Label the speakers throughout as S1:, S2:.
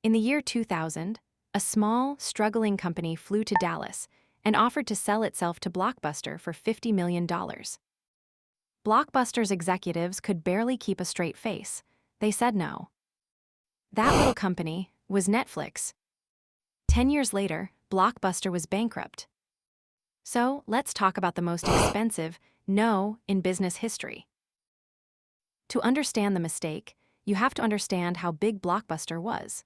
S1: In the year 2000, a small, struggling company flew to Dallas and offered to sell itself to Blockbuster for $50 million. Blockbuster's executives could barely keep a straight face. They said no. That little company was Netflix. 10 years later, Blockbuster was bankrupt. So, let's talk about the most expensive no in business history. To understand the mistake, you have to understand how big Blockbuster was.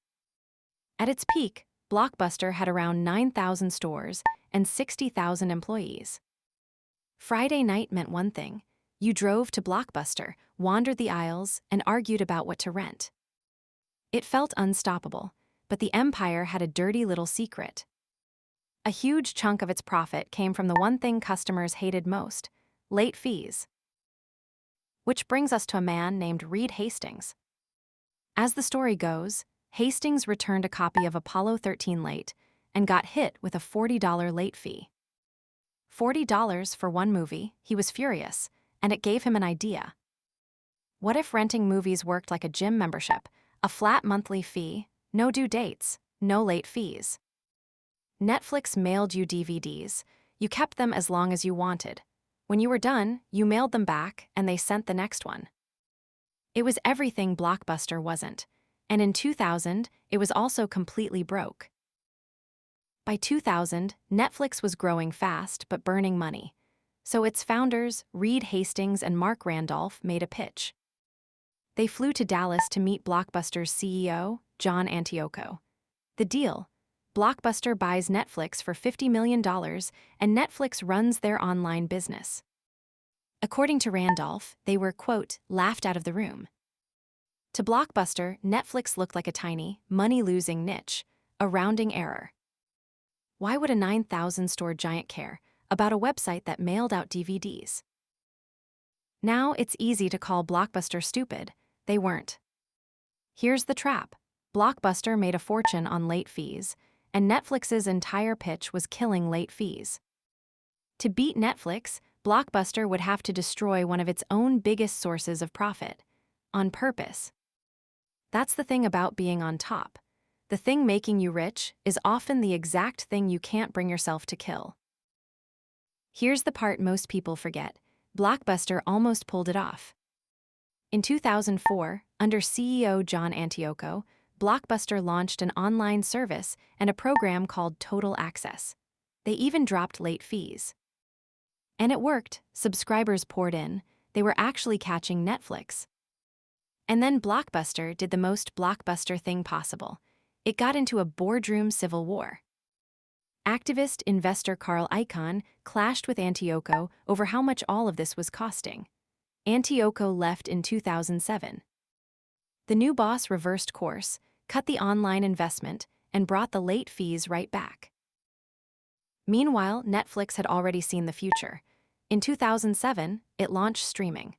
S1: At its peak, Blockbuster had around 9,000 stores and 60,000 employees. Friday night meant one thing. You drove to Blockbuster, wandered the aisles, and argued about what to rent. It felt unstoppable, but the empire had a dirty little secret. A huge chunk of its profit came from the one thing customers hated most: late fees. Which brings us to a man named Reed Hastings. As the story goes, Hastings returned a copy of Apollo 13 late and got hit with a $40 late fee. $40 for one movie, he was furious, and it gave him an idea. What if renting movies worked like a gym membership, a flat monthly fee, no due dates, no late fees? Netflix mailed you DVDs. You kept them as long as you wanted. When you were done, you mailed them back and they sent the next one. It was everything Blockbuster wasn't. And in 2000, it was also completely broke. By 2000, Netflix was growing fast but burning money. So its founders, Reed Hastings and Mark Randolph, made a pitch. They flew to Dallas to meet Blockbuster's CEO, John Antioco. The deal: Blockbuster buys Netflix for $50 million, and Netflix runs their online business. According to Randolph, they were, quote, laughed out of the room. To Blockbuster, Netflix looked like a tiny, money-losing niche, a rounding error. Why would a 9,000-store giant care about a website that mailed out DVDs? Now it's easy to call Blockbuster stupid. They weren't. Here's the trap. Blockbuster made a fortune on late fees, and Netflix's entire pitch was killing late fees. To beat Netflix, Blockbuster would have to destroy one of its own biggest sources of profit, on purpose. That's the thing about being on top. The thing making you rich is often the exact thing you can't bring yourself to kill. Here's the part most people forget. Blockbuster almost pulled it off. In 2004, under CEO John Antioco, Blockbuster launched an online service and a program called Total Access. They even dropped late fees. And it worked. Subscribers poured in. They were actually catching Netflix. And then Blockbuster did the most Blockbuster thing possible. It got into a boardroom civil war. Activist investor Carl Icahn clashed with Antioco over how much all of this was costing. Antioco left in 2007. The new boss reversed course, cut the online investment, and brought the late fees right back. Meanwhile, Netflix had already seen the future. In 2007, it launched streaming.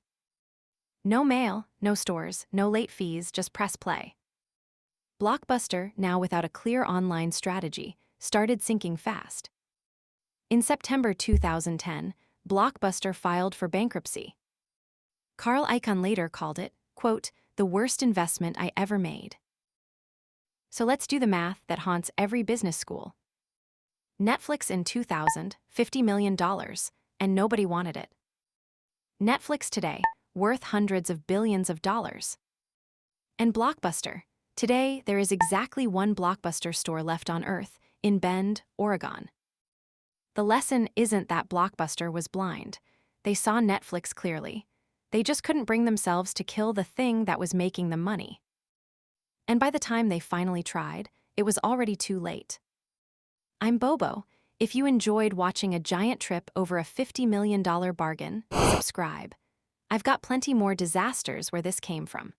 S1: No mail, no stores, no late fees, just press play. Blockbuster, now without a clear online strategy, started sinking fast. In September 2010, Blockbuster filed for bankruptcy. Carl Icahn later called it, quote, the worst investment I ever made. So let's do the math that haunts every business school. Netflix in 2000, $50 million, and nobody wanted it. Netflix today, worth hundreds of billions of dollars. And Blockbuster. Today, there is exactly one Blockbuster store left on Earth, in Bend, Oregon. The lesson isn't that Blockbuster was blind. They saw Netflix clearly. They just couldn't bring themselves to kill the thing that was making them money. And by the time they finally tried, it was already too late. I'm Bobo. If you enjoyed watching a giant trip over a $50 million bargain, subscribe. I've got plenty more disasters where this came from.